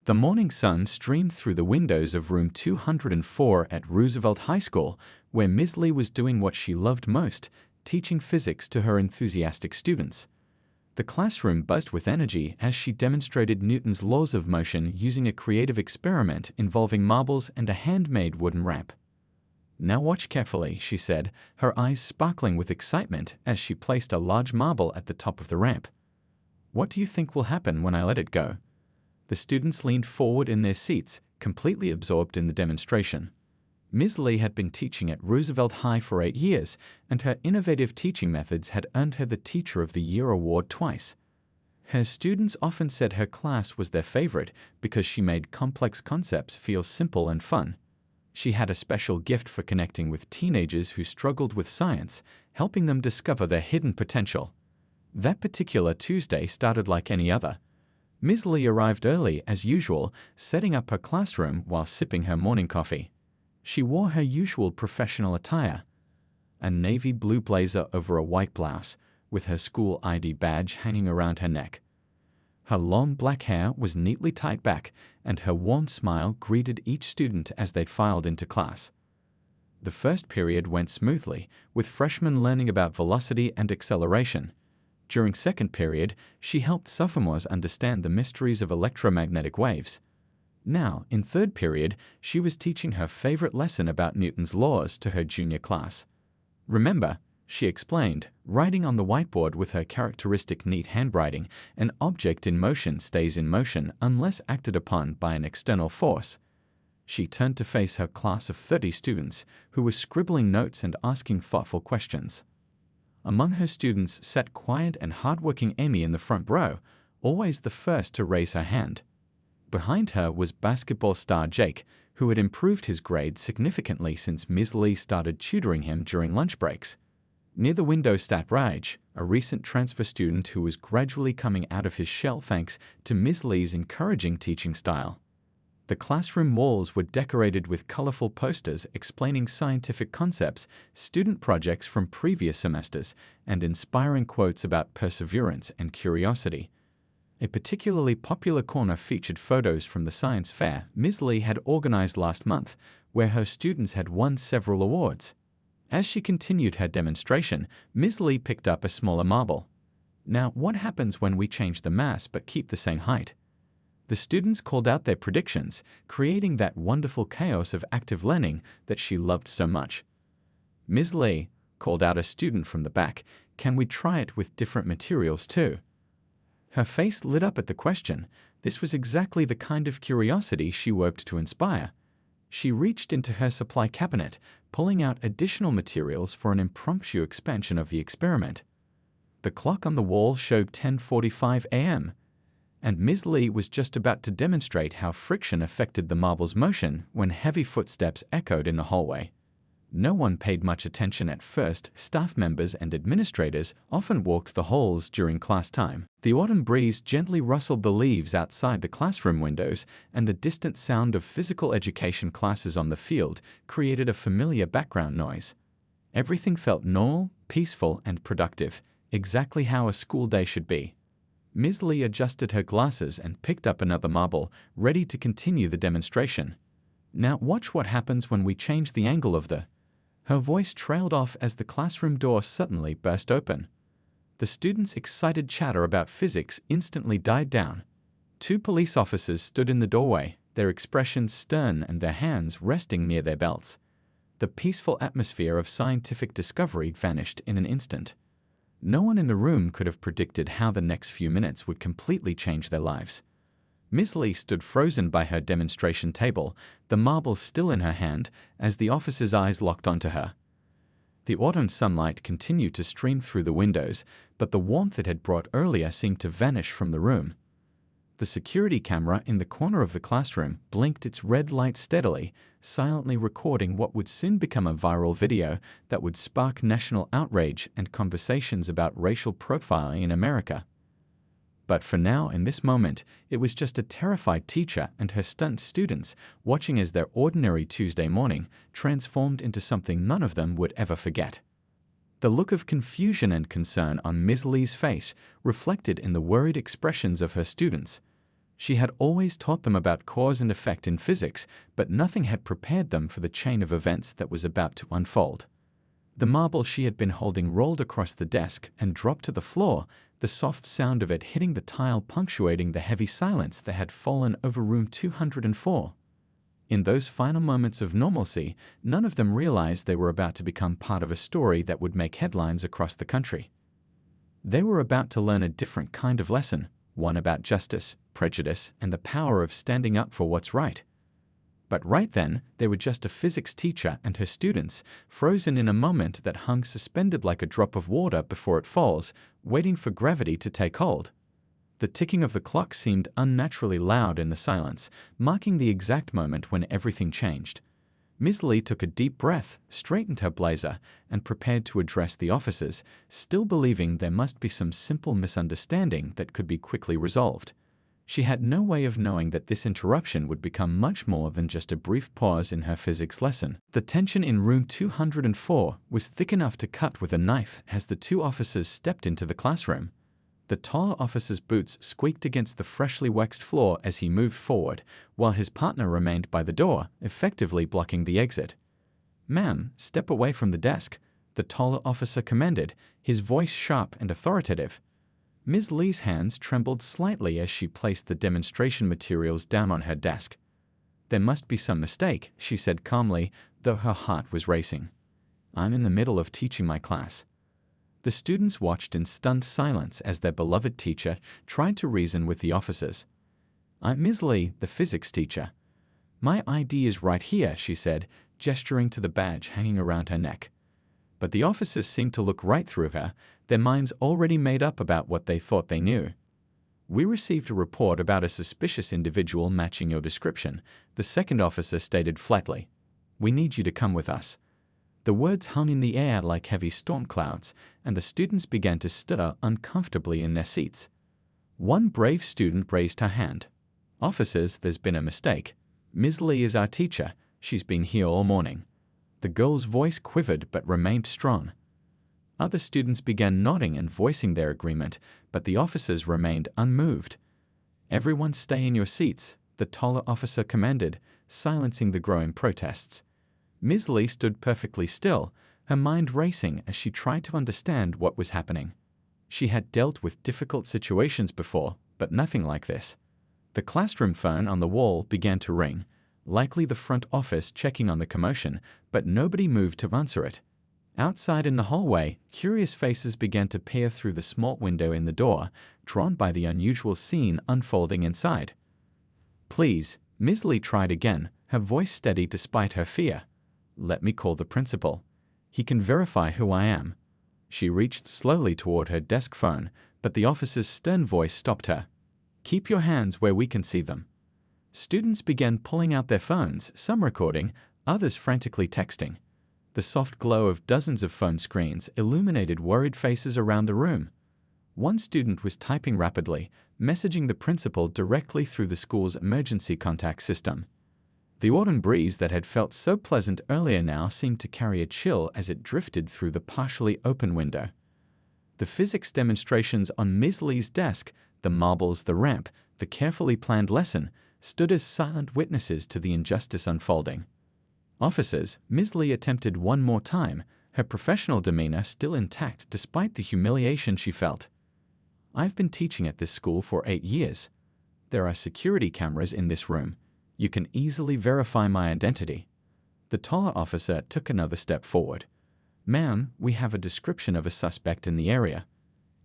The morning sun streamed through the windows of room 204 at Roosevelt High School, where Ms. Lee was doing what she loved most, teaching physics to her enthusiastic students. The classroom buzzed with energy as she demonstrated Newton's laws of motion using a creative experiment involving marbles and a handmade wooden ramp. "Now watch carefully," she said, her eyes sparkling with excitement as she placed a large marble at the top of the ramp. "What do you think will happen when I let it go?" The students leaned forward in their seats, completely absorbed in the demonstration. Ms. Lee had been teaching at Roosevelt High for 8 years, and her innovative teaching methods had earned her the Teacher of the Year award twice. Her students often said her class was their favorite because she made complex concepts feel simple and fun. She had a special gift for connecting with teenagers who struggled with science, helping them discover their hidden potential. That particular Tuesday started like any other. Ms. Lee arrived early, as usual, setting up her classroom while sipping her morning coffee. She wore her usual professional attire, a navy blue blazer over a white blouse, with her school ID badge hanging around her neck. Her long black hair was neatly tied back, and her warm smile greeted each student as they filed into class. The first period went smoothly, with freshmen learning about velocity and acceleration. During second period, she helped sophomores understand the mysteries of electromagnetic waves. Now, in third period, she was teaching her favorite lesson about Newton's laws to her junior class. "Remember," she explained, writing on the whiteboard with her characteristic neat handwriting, "an object in motion stays in motion unless acted upon by an external force." She turned to face her class of 30 students, who were scribbling notes and asking thoughtful questions. Among her students sat quiet and hardworking Amy in the front row, always the first to raise her hand. Behind her was basketball star Jake, who had improved his grades significantly since Ms. Lee started tutoring him during lunch breaks. Near the window sat Raj, a recent transfer student who was gradually coming out of his shell thanks to Ms. Lee's encouraging teaching style. The classroom walls were decorated with colorful posters explaining scientific concepts, student projects from previous semesters, and inspiring quotes about perseverance and curiosity. A particularly popular corner featured photos from the science fair Ms. Lee had organized last month, where her students had won several awards. As she continued her demonstration, Ms. Lee picked up a smaller marble. "Now, what happens when we change the mass but keep the same height?" The students called out their predictions, creating that wonderful chaos of active learning that she loved so much. "Ms. Lee," called out a student from the back, "can we try it with different materials too?" Her face lit up at the question. This was exactly the kind of curiosity she hoped to inspire. She reached into her supply cabinet, pulling out additional materials for an impromptu expansion of the experiment. The clock on the wall showed 10:45 a.m., and Ms. Lee was just about to demonstrate how friction affected the marble's motion when heavy footsteps echoed in the hallway. No one paid much attention at first. Staff members and administrators often walked the halls during class time. The autumn breeze gently rustled the leaves outside the classroom windows, and the distant sound of physical education classes on the field created a familiar background noise. Everything felt normal, peaceful, and productive, exactly how a school day should be. Ms. Lee adjusted her glasses and picked up another marble, ready to continue the demonstration. "Now watch what happens when we change the angle of the—" Her voice trailed off as the classroom door suddenly burst open. The students' excited chatter about physics instantly died down. 2 police officers stood in the doorway, their expressions stern and their hands resting near their belts. The peaceful atmosphere of scientific discovery vanished in an instant. No one in the room could have predicted how the next few minutes would completely change their lives. Ms. Lee stood frozen by her demonstration table, the marble still in her hand, as the officer's eyes locked onto her. The autumn sunlight continued to stream through the windows, but the warmth it had brought earlier seemed to vanish from the room. The security camera in the corner of the classroom blinked its red light steadily, silently recording what would soon become a viral video that would spark national outrage and conversations about racial profiling in America. But for now, in this moment, it was just a terrified teacher and her stunned students watching as their ordinary Tuesday morning transformed into something none of them would ever forget. The look of confusion and concern on Ms. Lee's face reflected in the worried expressions of her students. She had always taught them about cause and effect in physics, but nothing had prepared them for the chain of events that was about to unfold. The marble she had been holding rolled across the desk and dropped to the floor, the soft sound of it hitting the tile punctuating the heavy silence that had fallen over room 204. In those final moments of normalcy, none of them realized they were about to become part of a story that would make headlines across the country. They were about to learn a different kind of lesson, one about justice, prejudice, and the power of standing up for what's right. But right then, they were just a physics teacher and her students, frozen in a moment that hung suspended like a drop of water before it falls, waiting for gravity to take hold. The ticking of the clock seemed unnaturally loud in the silence, marking the exact moment when everything changed. Ms. Lee took a deep breath, straightened her blazer, and prepared to address the officers, still believing there must be some simple misunderstanding that could be quickly resolved. She had no way of knowing that this interruption would become much more than just a brief pause in her physics lesson. The tension in room 204 was thick enough to cut with a knife as the two officers stepped into the classroom. The taller officer's boots squeaked against the freshly waxed floor as he moved forward, while his partner remained by the door, effectively blocking the exit. "Ma'am, step away from the desk," the taller officer commanded, his voice sharp and authoritative. Ms. Lee's hands trembled slightly as she placed the demonstration materials down on her desk. "There must be some mistake," she said calmly, though her heart was racing. "I'm in the middle of teaching my class." The students watched in stunned silence as their beloved teacher tried to reason with the officers. "I'm Ms. Lee, the physics teacher." "My ID is right here," she said, gesturing to the badge hanging around her neck. But the officers seemed to look right through her, their minds already made up about what they thought they knew. "We received a report about a suspicious individual matching your description," the second officer stated flatly. "We need you to come with us." The words hung in the air like heavy storm clouds, and the students began to stir uncomfortably in their seats. One brave student raised her hand. "Officers, there's been a mistake. Ms. Lee is our teacher. She's been here all morning." The girl's voice quivered but remained strong. Other students began nodding and voicing their agreement, but the officers remained unmoved. "Everyone stay in your seats," the taller officer commanded, silencing the growing protests. Ms. Lee stood perfectly still, her mind racing as she tried to understand what was happening. She had dealt with difficult situations before, but nothing like this. The classroom phone on the wall began to ring, likely the front office checking on the commotion, but nobody moved to answer it. Outside in the hallway, curious faces began to peer through the small window in the door, drawn by the unusual scene unfolding inside. "Please," Ms. Lee tried again, her voice steady despite her fear. "Let me call the principal. He can verify who I am." She reached slowly toward her desk phone, but the officer's stern voice stopped her. "Keep your hands where we can see them." Students began pulling out their phones, some recording, others frantically texting. The soft glow of dozens of phone screens illuminated worried faces around the room. One student was typing rapidly, messaging the principal directly through the school's emergency contact system. The autumn breeze that had felt so pleasant earlier now seemed to carry a chill as it drifted through the partially open window. The physics demonstrations on Ms. Lee's desk, the marbles, the ramp, the carefully planned lesson, stood as silent witnesses to the injustice unfolding. "Officers," Ms. Lee attempted one more time, her professional demeanor still intact despite the humiliation she felt. "I've been teaching at this school for 8 years. There are security cameras in this room. You can easily verify my identity." The taller officer took another step forward. "Ma'am, we have a description of a suspect in the area.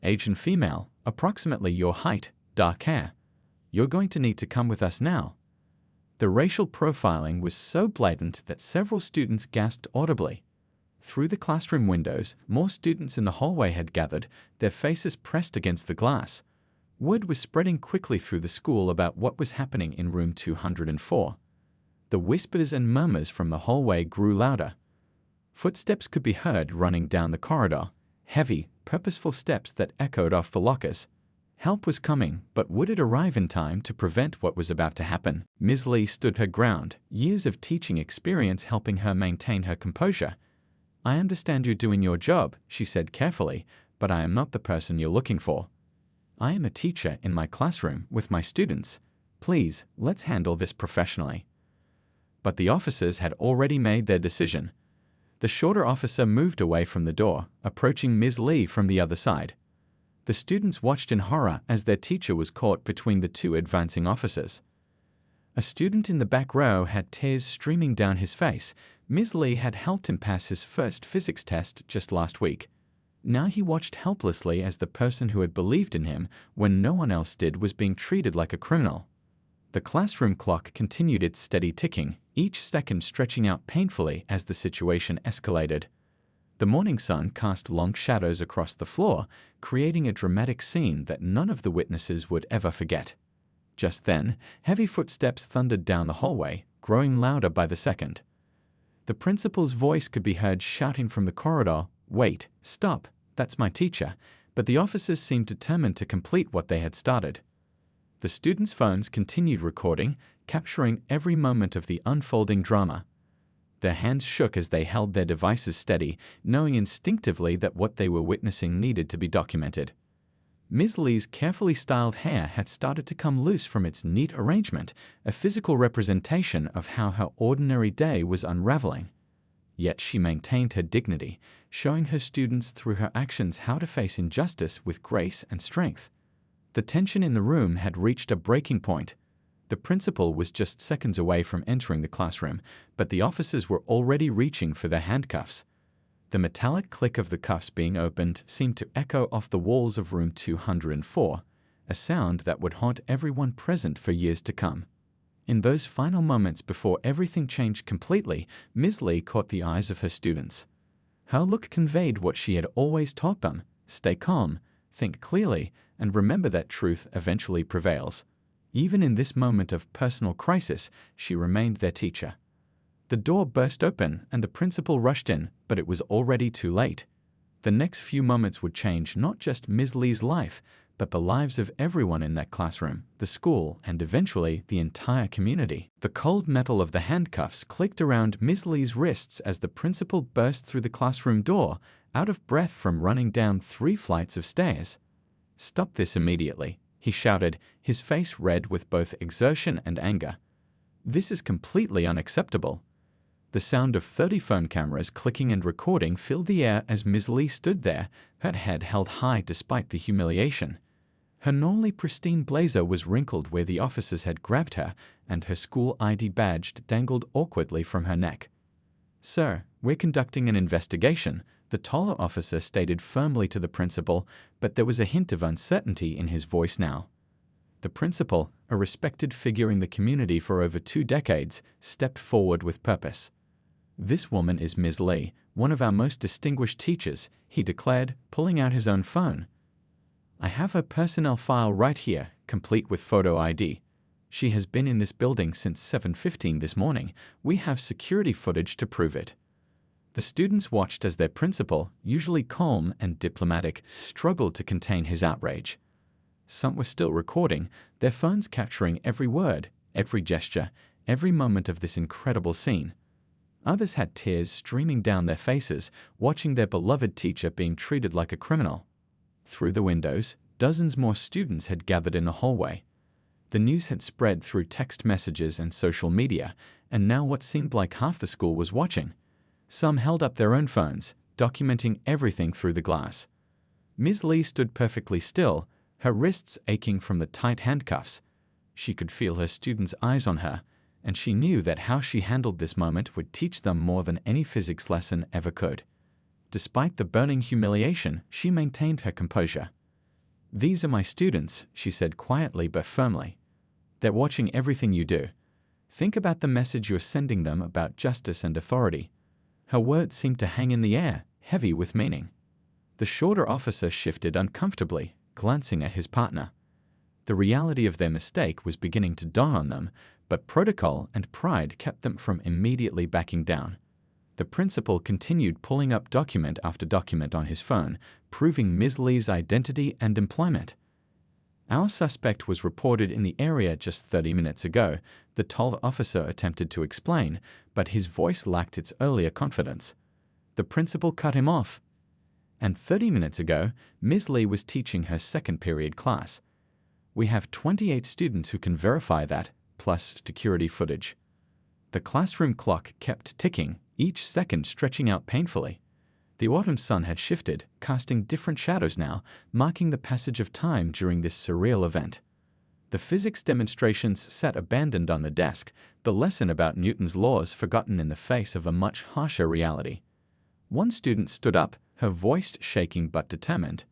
Age and female, approximately your height, dark hair. You're going to need to come with us now." The racial profiling was so blatant that several students gasped audibly. Through the classroom windows, more students in the hallway had gathered, their faces pressed against the glass. Word was spreading quickly through the school about what was happening in room 204. The whispers and murmurs from the hallway grew louder. Footsteps could be heard running down the corridor, heavy, purposeful steps that echoed off the lockers. Help was coming, but would it arrive in time to prevent what was about to happen? Ms. Lee stood her ground, years of teaching experience helping her maintain her composure. "I understand you're doing your job," she said carefully, "but I am not the person you're looking for. I am a teacher in my classroom with my students. Please, let's handle this professionally." But the officers had already made their decision. The shorter officer moved away from the door, approaching Ms. Lee from the other side. The students watched in horror as their teacher was caught between the two advancing officers. A student in the back row had tears streaming down his face. Ms. Lee had helped him pass his first physics test just last week. Now he watched helplessly as the person who had believed in him when no one else did was being treated like a criminal. The classroom clock continued its steady ticking, each second stretching out painfully as the situation escalated. The morning sun cast long shadows across the floor, creating a dramatic scene that none of the witnesses would ever forget. Just then, heavy footsteps thundered down the hallway, growing louder by the second. The principal's voice could be heard shouting from the corridor, "Wait, stop, that's my teacher," but the officers seemed determined to complete what they had started. The students' phones continued recording, capturing every moment of the unfolding drama. Their hands shook as they held their devices steady, knowing instinctively that what they were witnessing needed to be documented. Ms. Lee's carefully styled hair had started to come loose from its neat arrangement, a physical representation of how her ordinary day was unraveling. Yet she maintained her dignity, showing her students through her actions how to face injustice with grace and strength. The tension in the room had reached a breaking point. The principal was just seconds away from entering the classroom, but the officers were already reaching for their handcuffs. The metallic click of the cuffs being opened seemed to echo off the walls of room 204, a sound that would haunt everyone present for years to come. In those final moments before everything changed completely, Ms. Lee caught the eyes of her students. Her look conveyed what she had always taught them: stay calm, think clearly, and remember that truth eventually prevails. Even in this moment of personal crisis, she remained their teacher. The door burst open and the principal rushed in, but it was already too late. The next few moments would change not just Ms. Lee's life, but the lives of everyone in that classroom, the school, and eventually the entire community. The cold metal of the handcuffs clicked around Ms. Lee's wrists as the principal burst through the classroom door, out of breath from running down 3 flights of stairs. "Stop this immediately," he shouted, his face red with both exertion and anger. "This is completely unacceptable." The sound of 30 phone cameras clicking and recording filled the air as Ms. Lee stood there, her head held high despite the humiliation. Her normally pristine blazer was wrinkled where the officers had grabbed her, and her school ID badge dangled awkwardly from her neck. "Sir, we're conducting an investigation," the taller officer stated firmly to the principal, but there was a hint of uncertainty in his voice now. The principal, a respected figure in the community for over 2 decades, stepped forward with purpose. "This woman is Ms. Lee, one of our most distinguished teachers," he declared, pulling out his own phone. "I have her personnel file right here, complete with photo ID. She has been in this building since 7:15 this morning. We have security footage to prove it." The students watched as their principal, usually calm and diplomatic, struggled to contain his outrage. Some were still recording, their phones capturing every word, every gesture, every moment of this incredible scene. Others had tears streaming down their faces, watching their beloved teacher being treated like a criminal. Through the windows, dozens more students had gathered in the hallway. The news had spread through text messages and social media, and now what seemed like half the school was watching. Some held up their own phones, documenting everything through the glass. Ms. Lee stood perfectly still, her wrists aching from the tight handcuffs. She could feel her students' eyes on her, and she knew that how she handled this moment would teach them more than any physics lesson ever could. Despite the burning humiliation, she maintained her composure. "These are my students," she said quietly but firmly. "They're watching everything you do. Think about the message you're sending them about justice and authority." Her words seemed to hang in the air, heavy with meaning. The shorter officer shifted uncomfortably, glancing at his partner. The reality of their mistake was beginning to dawn on them, but protocol and pride kept them from immediately backing down. The principal continued pulling up document after document on his phone, proving Ms. Lee's identity and employment. "Our suspect was reported in the area just 30 minutes ago," the tall officer attempted to explain, but his voice lacked its earlier confidence. The principal cut him off. "And 30 minutes ago, Ms. Lee was teaching her second period class. We have 28 students who can verify that, plus security footage. The classroom clock kept ticking, each second stretching out painfully. The autumn sun had shifted, casting different shadows now, marking the passage of time during this surreal event. The physics demonstrations sat abandoned on the desk, the lesson about Newton's laws forgotten in the face of a much harsher reality. One student stood up, her voice shaking but determined.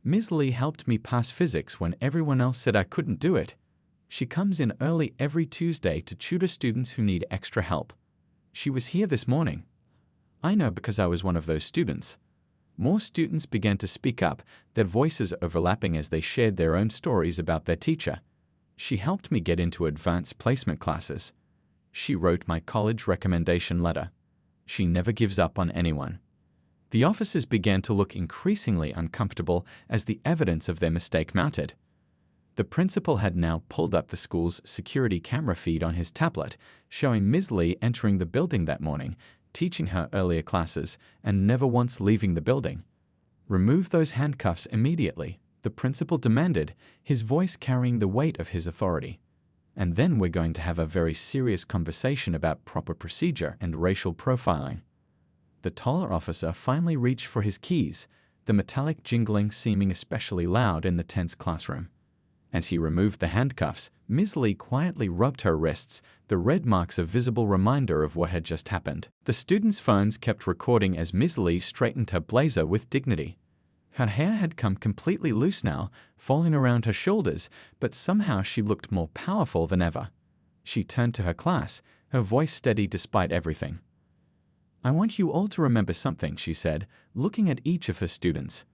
"Ms. Lee helped me pass physics when everyone else said I couldn't do it. She comes in early every Tuesday to tutor students who need extra help. She was here this morning. I know because I was one of those students." More students began to speak up, their voices overlapping as they shared their own stories about their teacher. "She helped me get into advanced placement classes. She wrote my college recommendation letter. She never gives up on anyone." The officers began to look increasingly uncomfortable as the evidence of their mistake mounted. The principal had now pulled up the school's security camera feed on his tablet, showing Ms. Lee entering the building that morning, teaching her earlier classes, and never once leaving the building. "Remove those handcuffs immediately," the principal demanded, his voice carrying the weight of his authority. "And then we're going to have a very serious conversation about proper procedure and racial profiling." The taller officer finally reached for his keys, the metallic jingling seeming especially loud in the tense classroom. As he removed the handcuffs, Ms. Lee quietly rubbed her wrists, the red marks a visible reminder of what had just happened. The students' phones kept recording as Ms. Lee straightened her blazer with dignity. Her hair had come completely loose now, falling around her shoulders, but somehow she looked more powerful than ever. She turned to her class, her voice steady despite everything. "I want you all to remember something," she said, looking at each of her students.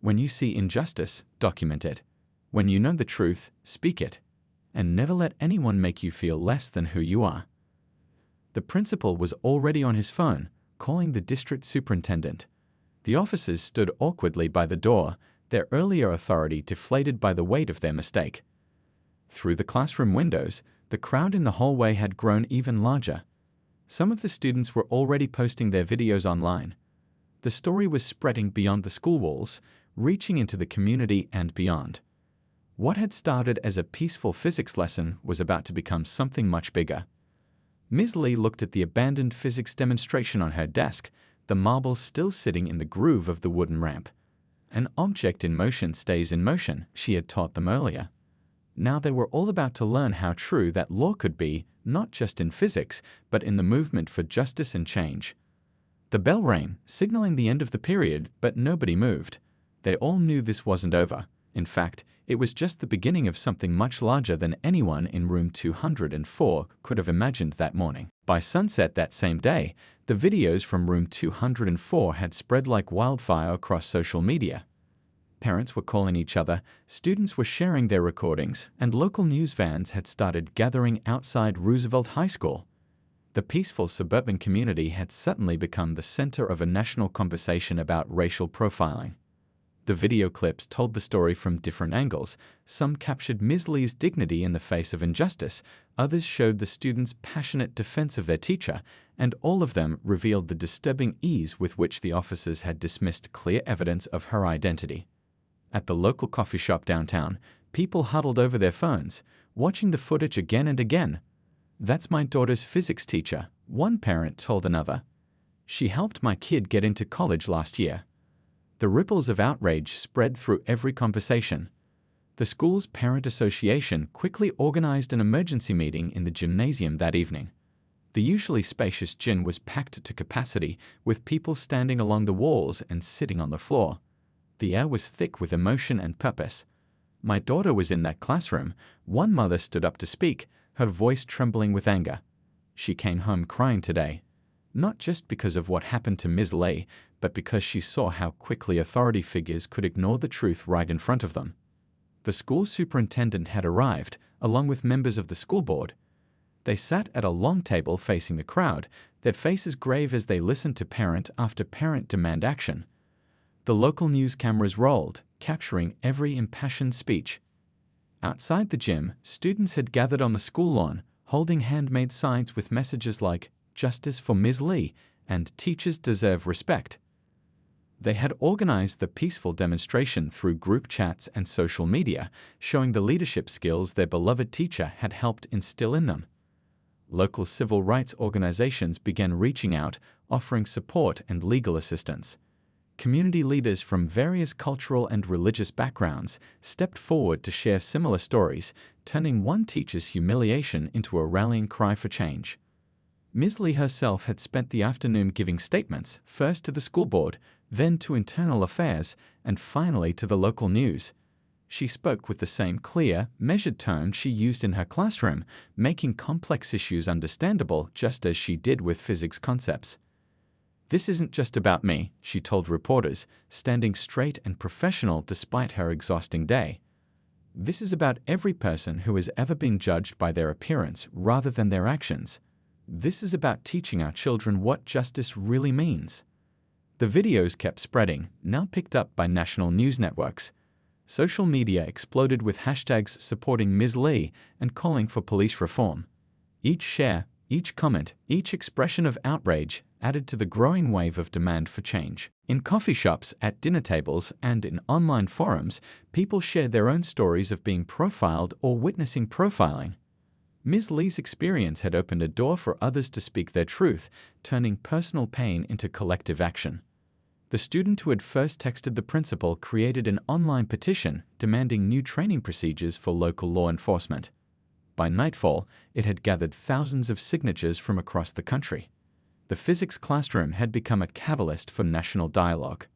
"When you see injustice, document it. When you know the truth, speak it. And never let anyone make you feel less than who you are." The principal was already on his phone, calling the district superintendent. The officers stood awkwardly by the door, their earlier authority deflated by the weight of their mistake. Through the classroom windows, the crowd in the hallway had grown even larger. Some of the students were already posting their videos online. The story was spreading beyond the school walls, reaching into the community and beyond. What had started as a peaceful physics lesson was about to become something much bigger. Ms. Lee looked at the abandoned physics demonstration on her desk, the marbles still sitting in the groove of the wooden ramp. "An object in motion stays in motion," she had taught them earlier. Now they were all about to learn how true that law could be, not just in physics, but in the movement for justice and change. The bell rang, signaling the end of the period, but nobody moved. They all knew this wasn't over. In fact, it was just the beginning of something much larger than anyone in room 204 could have imagined that morning. By sunset that same day, the videos from room 204 had spread like wildfire across social media. Parents were calling each other, students were sharing their recordings, and local news vans had started gathering outside Roosevelt High School. The peaceful suburban community had suddenly become the center of a national conversation about racial profiling. The video clips told the story from different angles. Some captured Ms. Lee's dignity in the face of injustice, others showed the students' passionate defense of their teacher, and all of them revealed the disturbing ease with which the officers had dismissed clear evidence of her identity. At the local coffee shop downtown, people huddled over their phones, watching the footage again and again. "That's my daughter's physics teacher," one parent told another. "She helped my kid get into college last year." The ripples of outrage spread through every conversation. The school's parent association quickly organized an emergency meeting in the gymnasium that evening. The usually spacious gym was packed to capacity, with people standing along the walls and sitting on the floor. The air was thick with emotion and purpose. "My daughter was in that classroom," one mother stood up to speak, her voice trembling with anger. "She came home crying today. Not just because of what happened to Ms. Lee, but because she saw how quickly authority figures could ignore the truth right in front of them." The school superintendent had arrived, along with members of the school board. They sat at a long table facing the crowd, their faces grave as they listened to parent after parent demand action. The local news cameras rolled, capturing every impassioned speech. Outside the gym, students had gathered on the school lawn, holding handmade signs with messages like "Justice for Ms. Lee" and "Teachers deserve respect." They had organized the peaceful demonstration through group chats and social media, showing the leadership skills their beloved teacher had helped instill in them. Local civil rights organizations began reaching out, offering support and legal assistance. Community leaders from various cultural and religious backgrounds stepped forward to share similar stories, turning one teacher's humiliation into a rallying cry for change. Ms. Lee herself had spent the afternoon giving statements, first to the school board, then to internal affairs, and finally to the local news. She spoke with the same clear, measured tone she used in her classroom, making complex issues understandable just as she did with physics concepts. "This isn't just about me," she told reporters, standing straight and professional despite her exhausting day. "This is about every person who has ever been judged by their appearance rather than their actions. This is about teaching our children what justice really means." The videos kept spreading, now picked up by national news networks. Social media exploded with hashtags supporting Ms. Lee and calling for police reform. Each share, each comment, each expression of outrage added to the growing wave of demand for change. In coffee shops, at dinner tables, and in online forums, people shared their own stories of being profiled or witnessing profiling. Ms. Lee's experience had opened a door for others to speak their truth, turning personal pain into collective action. The student who had first texted the principal created an online petition demanding new training procedures for local law enforcement. By nightfall, it had gathered thousands of signatures from across the country. The physics classroom had become a catalyst for national dialogue.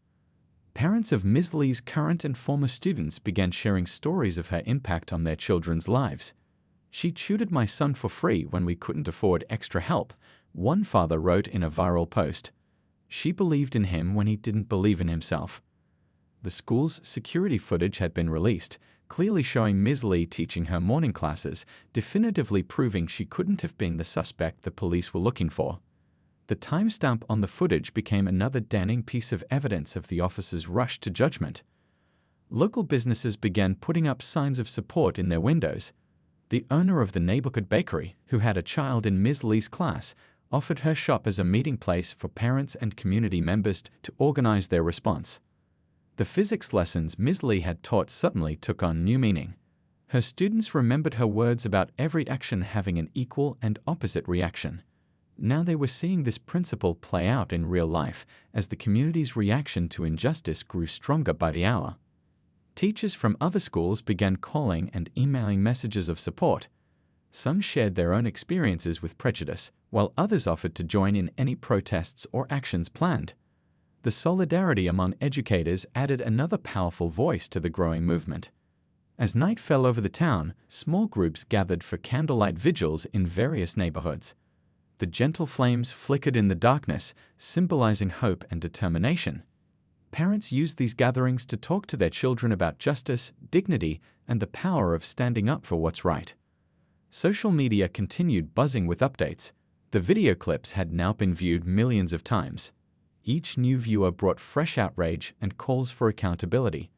Parents of Ms. Lee's current and former students began sharing stories of her impact on their children's lives. "She tutored my son for free when we couldn't afford extra help," one father wrote in a viral post. "She believed in him when he didn't believe in himself." The school's security footage had been released, clearly showing Ms. Lee teaching her morning classes, definitively proving she couldn't have been the suspect the police were looking for. The timestamp on the footage became another damning piece of evidence of the officer's rush to judgment. Local businesses began putting up signs of support in their windows. The owner of the neighborhood bakery, who had a child in Ms. Lee's class, offered her shop as a meeting place for parents and community members to organize their response. The physics lessons Ms. Lee had taught suddenly took on new meaning. Her students remembered her words about every action having an equal and opposite reaction. Now they were seeing this principle play out in real life as the community's reaction to injustice grew stronger by the hour. Teachers from other schools began calling and emailing messages of support. Some shared their own experiences with prejudice, while others offered to join in any protests or actions planned. The solidarity among educators added another powerful voice to the growing movement. As night fell over the town, small groups gathered for candlelight vigils in various neighborhoods. The gentle flames flickered in the darkness, symbolizing hope and determination. Parents used these gatherings to talk to their children about justice, dignity, and the power of standing up for what's right. Social media continued buzzing with updates. The video clips had now been viewed millions of times. Each new viewer brought fresh outrage and calls for accountability.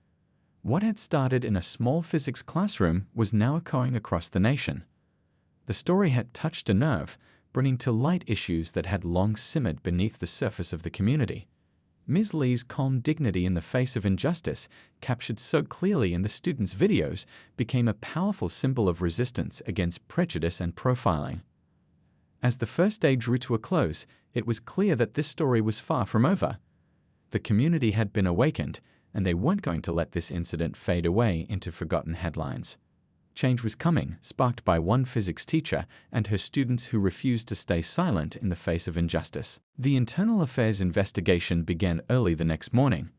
What had started in a small physics classroom was now echoing across the nation. The story had touched a nerve, bringing to light issues that had long simmered beneath the surface of the community. Ms. Lee's calm dignity in the face of injustice, captured so clearly in the students' videos, became a powerful symbol of resistance against prejudice and profiling. As the first day drew to a close, it was clear that this story was far from over. The community had been awakened, and they weren't going to let this incident fade away into forgotten headlines. Change was coming, sparked by one physics teacher and her students who refused to stay silent in the face of injustice. The internal affairs investigation began early the next morning.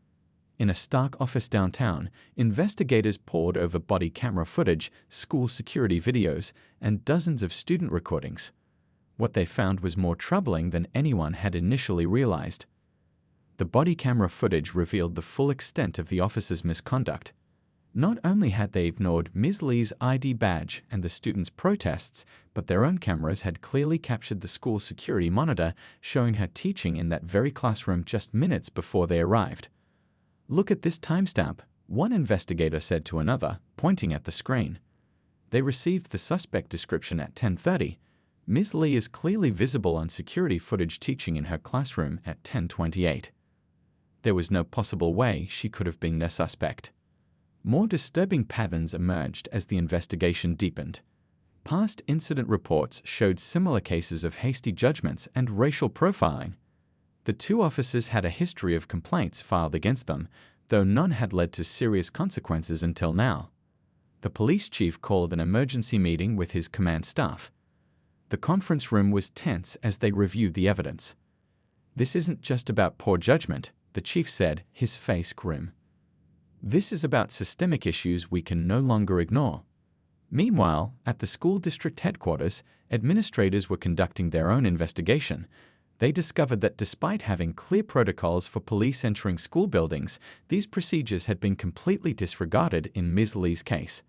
In a Stark office downtown, investigators pored over body camera footage, school security videos, and dozens of student recordings. What they found was more troubling than anyone had initially realized. The body camera footage revealed the full extent of the officer's misconduct. Not only had they ignored Ms. Lee's ID badge and the students' protests, but their own cameras had clearly captured the school security monitor, showing her teaching in that very classroom just minutes before they arrived. "Look at this timestamp," one investigator said to another, pointing at the screen. They received the suspect description at 10:30. Ms. Lee is clearly visible on security footage teaching in her classroom at 10:28. There was no possible way she could have been their suspect. More disturbing patterns emerged as the investigation deepened. Past incident reports showed similar cases of hasty judgments and racial profiling. The two officers had a history of complaints filed against them, though none had led to serious consequences until now. The police chief called an emergency meeting with his command staff. The conference room was tense as they reviewed the evidence. "This isn't just about poor judgment," the chief said, his face grim. "This is about systemic issues we can no longer ignore." Meanwhile, at the school district headquarters, administrators were conducting their own investigation. They discovered that despite having clear protocols for police entering school buildings, these procedures had been completely disregarded in Ms. Lee's case.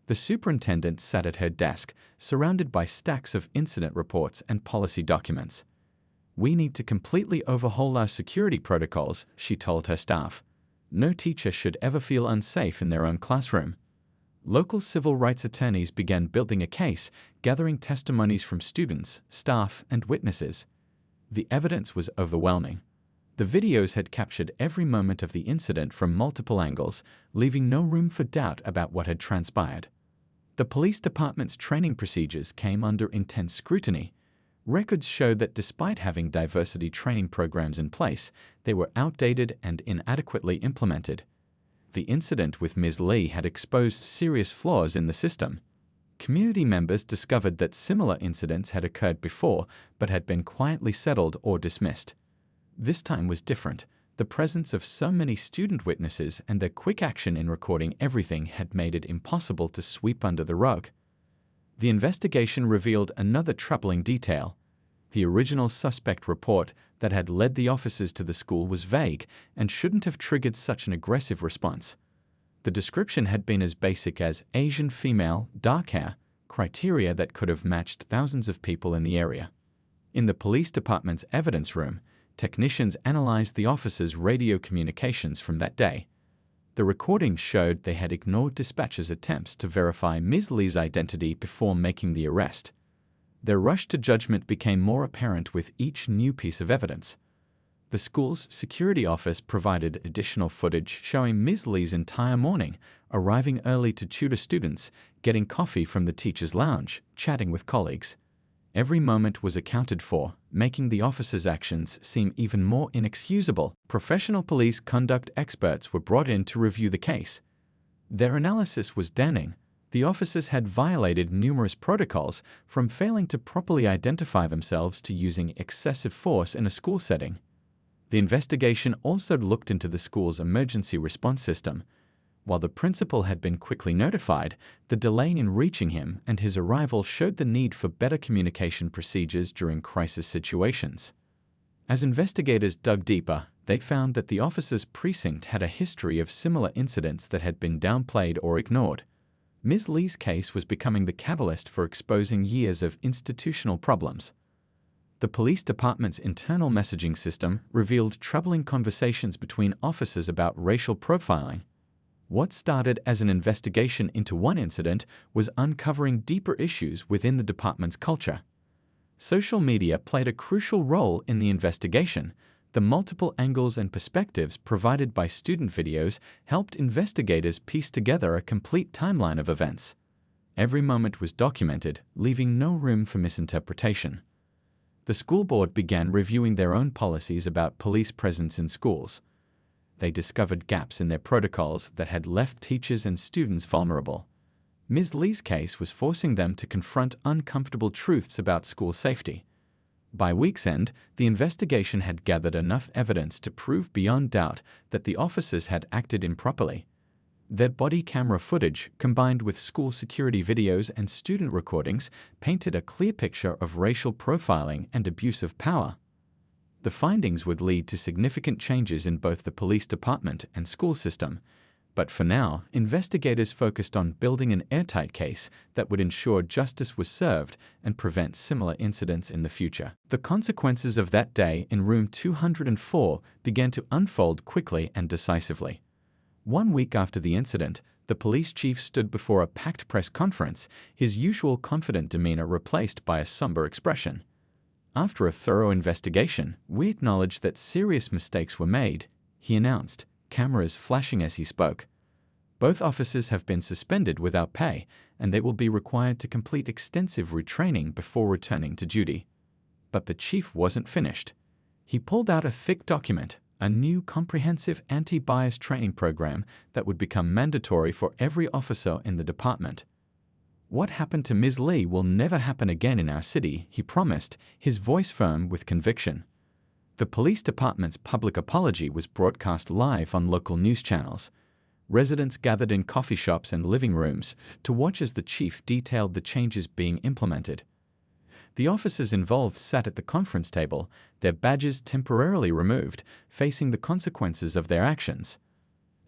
The superintendent sat at her desk, surrounded by stacks of incident reports and policy documents. "We need to completely overhaul our security protocols," she told her staff. "No teacher should ever feel unsafe in their own classroom." Local civil rights attorneys began building a case, gathering testimonies from students, staff, and witnesses. The evidence was overwhelming. The videos had captured every moment of the incident from multiple angles, leaving no room for doubt about what had transpired. The police department's training procedures came under intense scrutiny. Records showed that despite having diversity training programs in place, they were outdated and inadequately implemented. The incident with Ms. Lee had exposed serious flaws in the system. Community members discovered that similar incidents had occurred before but had been quietly settled or dismissed. This time was different. The presence of so many student witnesses and their quick action in recording everything had made it impossible to sweep under the rug. The investigation revealed another troubling detail. The original suspect report that had led the officers to the school was vague and shouldn't have triggered such an aggressive response. The description had been as basic as Asian female, dark hair, criteria that could have matched thousands of people in the area. In the police department's evidence room, technicians analyzed the officers' radio communications from that day. The recordings showed they had ignored dispatchers' attempts to verify Ms. Lee's identity before making the arrest. Their rush to judgment became more apparent with each new piece of evidence. The school's security office provided additional footage showing Ms. Lee's entire morning, arriving early to tutor students, getting coffee from the teacher's lounge, chatting with colleagues. Every moment was accounted for, making the officers' actions seem even more inexcusable. Professional police conduct experts were brought in to review the case. Their analysis was damning. The officers had violated numerous protocols, from failing to properly identify themselves to using excessive force in a school setting. The investigation also looked into the school's emergency response system. While the principal had been quickly notified, the delay in reaching him and his arrival showed the need for better communication procedures during crisis situations. As investigators dug deeper, they found that the officers' precinct had a history of similar incidents that had been downplayed or ignored. Ms. Lee's case was becoming the catalyst for exposing years of institutional problems. The police department's internal messaging system revealed troubling conversations between officers about racial profiling. What started as an investigation into one incident was uncovering deeper issues within the department's culture. Social media played a crucial role in the investigation. The multiple angles and perspectives provided by student videos helped investigators piece together a complete timeline of events. Every moment was documented, leaving no room for misinterpretation. The school board began reviewing their own policies about police presence in schools. They discovered gaps in their protocols that had left teachers and students vulnerable. Ms. Lee's case was forcing them to confront uncomfortable truths about school safety. By week's end, the investigation had gathered enough evidence to prove beyond doubt that the officers had acted improperly. Their body camera footage, combined with school security videos and student recordings, painted a clear picture of racial profiling and abuse of power. The findings would lead to significant changes in both the police department and school system. But for now, investigators focused on building an airtight case that would ensure justice was served and prevent similar incidents in the future. The consequences of that day in room 204 began to unfold quickly and decisively. 1 week after the incident, the police chief stood before a packed press conference, his usual confident demeanor replaced by a somber expression. "After a thorough investigation, we acknowledge that serious mistakes were made. he announced, cameras flashing as he spoke. Both officers have been suspended without pay, and they will be required to complete extensive retraining before returning to duty. But the chief wasn't finished. He pulled out a thick document, a new comprehensive anti-bias training program that would become mandatory for every officer in the department. What happened to Ms. Lee will never happen again in our city, he promised, his voice firm with conviction. The police department's public apology was broadcast live on local news channels. Residents gathered in coffee shops and living rooms to watch as the chief detailed the changes being implemented. The officers involved sat at the conference table, their badges temporarily removed, facing the consequences of their actions.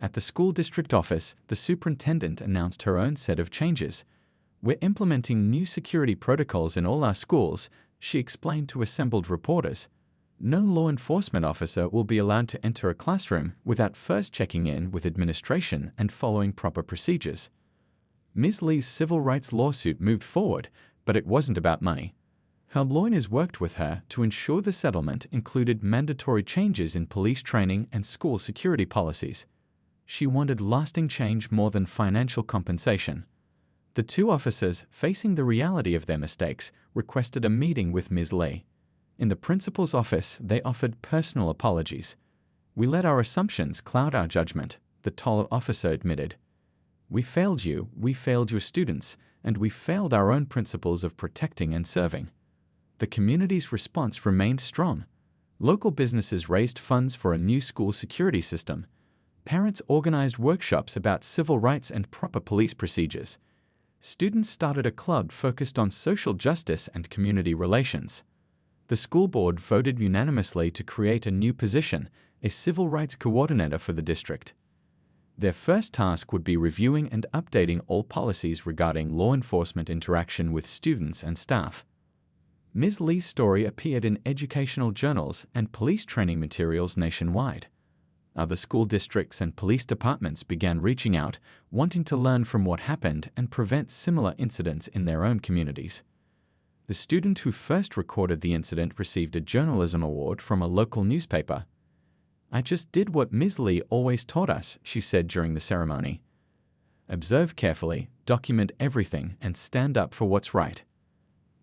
At the school district office, the superintendent announced her own set of changes. "We're implementing new security protocols in all our schools," she explained to assembled reporters. "No law enforcement officer will be allowed to enter a classroom without first checking in with administration and following proper procedures." Ms. Lee's civil rights lawsuit moved forward, but it wasn't about money. Her lawyers worked with her to ensure the settlement included mandatory changes in police training and school security policies. She wanted lasting change more than financial compensation. The two officers, facing the reality of their mistakes, requested a meeting with Ms. Lee. In the principal's office, they offered personal apologies. "We let our assumptions cloud our judgment," the tall officer admitted. We failed your students, and we failed our own principles of protecting and serving." The community's response remained strong. Local businesses raised funds for a new school security system. Parents organized workshops about civil rights and proper police procedures. Students started a club focused on social justice and community relations. The school board voted unanimously to create a new position, a civil rights coordinator for the district. Their first task would be reviewing and updating all policies regarding law enforcement interaction with students and staff. Ms. Lee's story appeared in educational journals and police training materials nationwide. Other school districts and police departments began reaching out, wanting to learn from what happened and prevent similar incidents in their own communities. The student who first recorded the incident received a journalism award from a local newspaper. "I just did what Ms. Lee always taught us," she said during the ceremony. "Observe carefully, document everything, and stand up for what's right."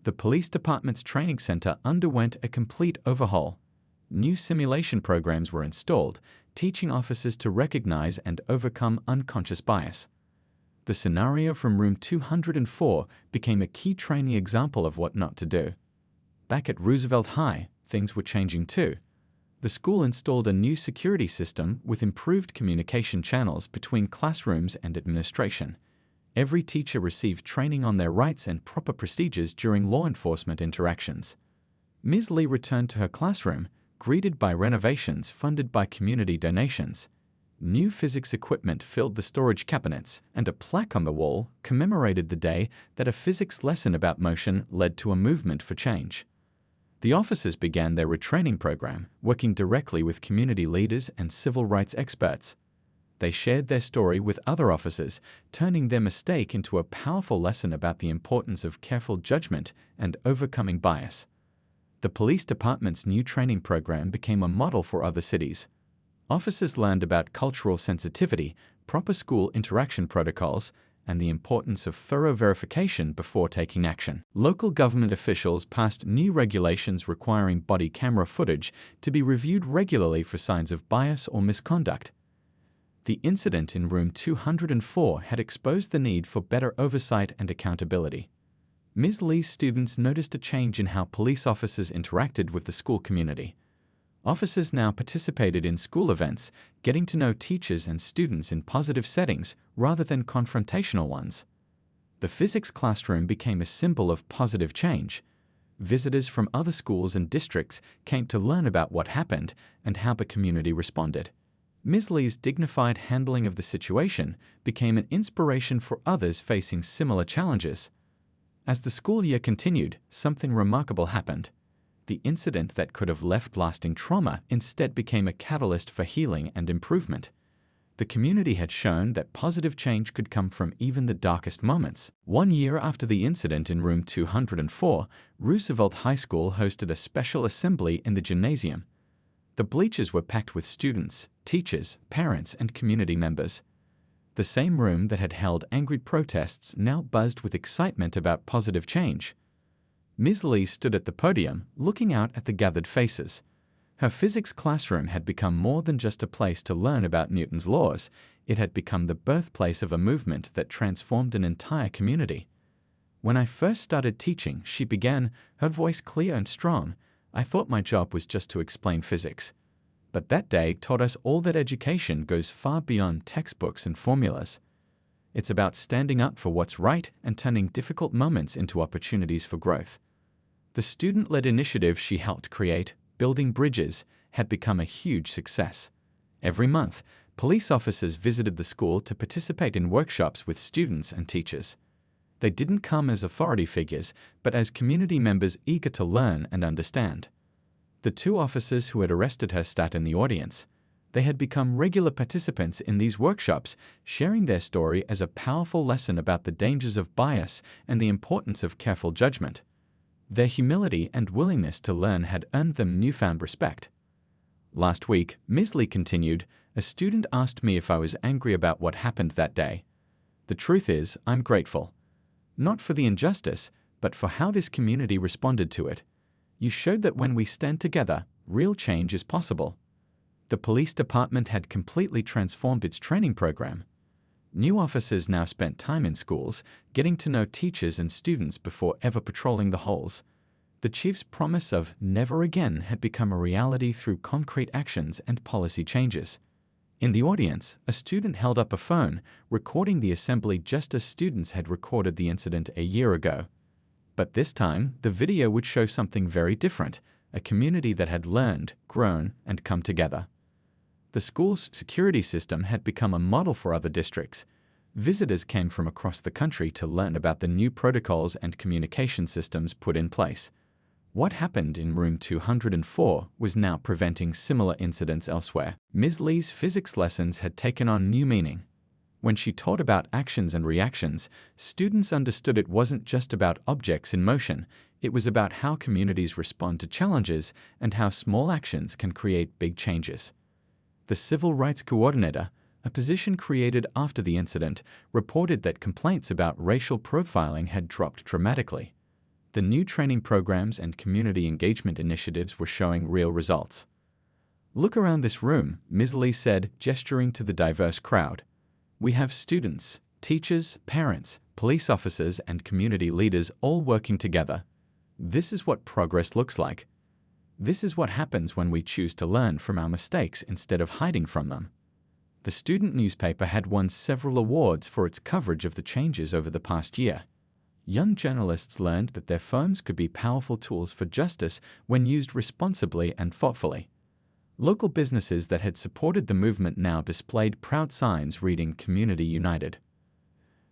The police department's training center underwent a complete overhaul. New simulation programs were installed, teaching officers to recognize and overcome unconscious bias. The scenario from room 204 became a key training example of what not to do. Back at Roosevelt High, things were changing too. The school installed a new security system with improved communication channels between classrooms and administration. Every teacher received training on their rights and proper procedures during law enforcement interactions. Ms. Lee returned to her classroom, greeted by renovations funded by community donations. New physics equipment filled the storage cabinets, and a plaque on the wall commemorated the day that a physics lesson about motion led to a movement for change. The officers began their retraining program, working directly with community leaders and civil rights experts. They shared their story with other officers, turning their mistake into a powerful lesson about the importance of careful judgment and overcoming bias. The police department's new training program became a model for other cities. Officers learned about cultural sensitivity, proper school interaction protocols, and the importance of thorough verification before taking action. Local government officials passed new regulations requiring body camera footage to be reviewed regularly for signs of bias or misconduct. The incident in room 204 had exposed the need for better oversight and accountability. Ms. Lee's students noticed a change in how police officers interacted with the school community. Officers now participated in school events, getting to know teachers and students in positive settings rather than confrontational ones. The physics classroom became a symbol of positive change. Visitors from other schools and districts came to learn about what happened and how the community responded. Ms. Lee's dignified handling of the situation became an inspiration for others facing similar challenges. As the school year continued, something remarkable happened. The incident that could have left lasting trauma instead became a catalyst for healing and improvement. The community had shown that positive change could come from even the darkest moments. 1 year after the incident in room 204, Roosevelt High School hosted a special assembly in the gymnasium. The bleachers were packed with students, teachers, parents, and community members. The same room that had held angry protests now buzzed with excitement about positive change. Ms. Lee stood at the podium, looking out at the gathered faces. Her physics classroom had become more than just a place to learn about Newton's laws. It had become the birthplace of a movement that transformed an entire community. "When I first started teaching," she began, her voice clear and strong, "I thought my job was just to explain physics. But that day taught us all that education goes far beyond textbooks and formulas. It's about standing up for what's right and turning difficult moments into opportunities for growth." The student-led initiative she helped create, Building Bridges, had become a huge success. Every month, police officers visited the school to participate in workshops with students and teachers. They didn't come as authority figures, but as community members eager to learn and understand. The two officers who had arrested her sat in the audience. They had become regular participants in these workshops, sharing their story as a powerful lesson about the dangers of bias and the importance of careful judgment. Their humility and willingness to learn had earned them newfound respect. "Last week," Ms. Lee continued, "a student asked me if I was angry about what happened that day. The truth is, I'm grateful. Not for the injustice, but for how this community responded to it. You showed that when we stand together, real change is possible." The police department had completely transformed its training program. New officers now spent time in schools, getting to know teachers and students before ever patrolling the halls. The chief's promise of never again had become a reality through concrete actions and policy changes. In the audience, a student held up a phone, recording the assembly just as students had recorded the incident a year ago. But this time, the video would show something very different, a community that had learned, grown, and come together. The school's security system had become a model for other districts. Visitors came from across the country to learn about the new protocols and communication systems put in place. What happened in room 204 was now preventing similar incidents elsewhere. Ms. Lee's physics lessons had taken on new meaning. When she taught about actions and reactions, students understood it wasn't just about objects in motion, it was about how communities respond to challenges and how small actions can create big changes. The Civil Rights Coordinator, a position created after the incident, reported that complaints about racial profiling had dropped dramatically. The new training programs and community engagement initiatives were showing real results. "Look around this room," Ms. Lee said, gesturing to the diverse crowd. "We have students, teachers, parents, police officers, and community leaders all working together. This is what progress looks like. This is what happens when we choose to learn from our mistakes instead of hiding from them." The student newspaper had won several awards for its coverage of the changes over the past year. Young journalists learned that their phones could be powerful tools for justice when used responsibly and thoughtfully. Local businesses that had supported the movement now displayed proud signs reading "Community United."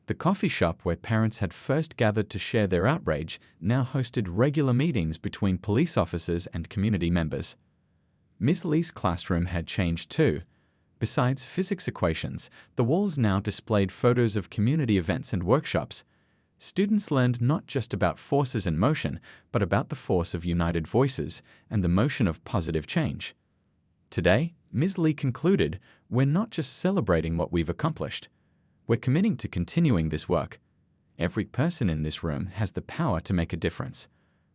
The coffee shop where parents had first gathered to share their outrage now hosted regular meetings between police officers and community members. Ms. Lee's classroom had changed too. Besides physics equations, the walls now displayed photos of community events and workshops. Students learned not just about forces in motion, but about the force of united voices and the motion of positive change. Today, Ms. Lee concluded, "We're not just celebrating what we've accomplished. We're committing to continuing this work. Every person in this room has the power to make a difference.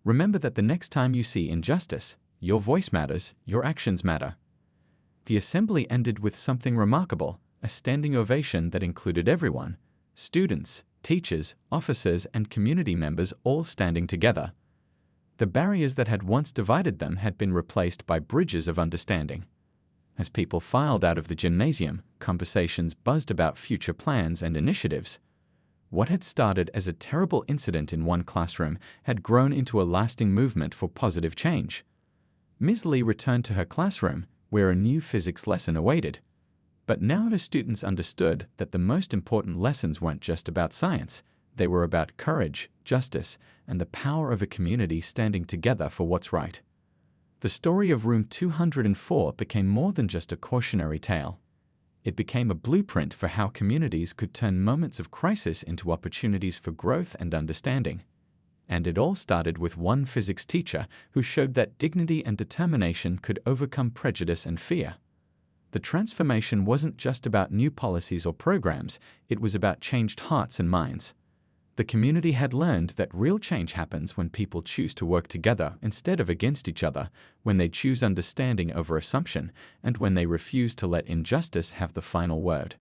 Remember that the next time you see injustice, your voice matters, your actions matter." The assembly ended with something remarkable, a standing ovation that included everyone: students, teachers, officers, and community members all standing together. The barriers that had once divided them had been replaced by bridges of understanding. As people filed out of the gymnasium, conversations buzzed about future plans and initiatives. What had started as a terrible incident in one classroom had grown into a lasting movement for positive change. Ms. Lee returned to her classroom, where a new physics lesson awaited. But now the students understood that the most important lessons weren't just about science. They were about courage, justice, and the power of a community standing together for what's right. The story of room 204 became more than just a cautionary tale. It became a blueprint for how communities could turn moments of crisis into opportunities for growth and understanding. And it all started with one physics teacher who showed that dignity and determination could overcome prejudice and fear. The transformation wasn't just about new policies or programs, it was about changed hearts and minds. The community had learned that real change happens when people choose to work together instead of against each other, when they choose understanding over assumption, and when they refuse to let injustice have the final word.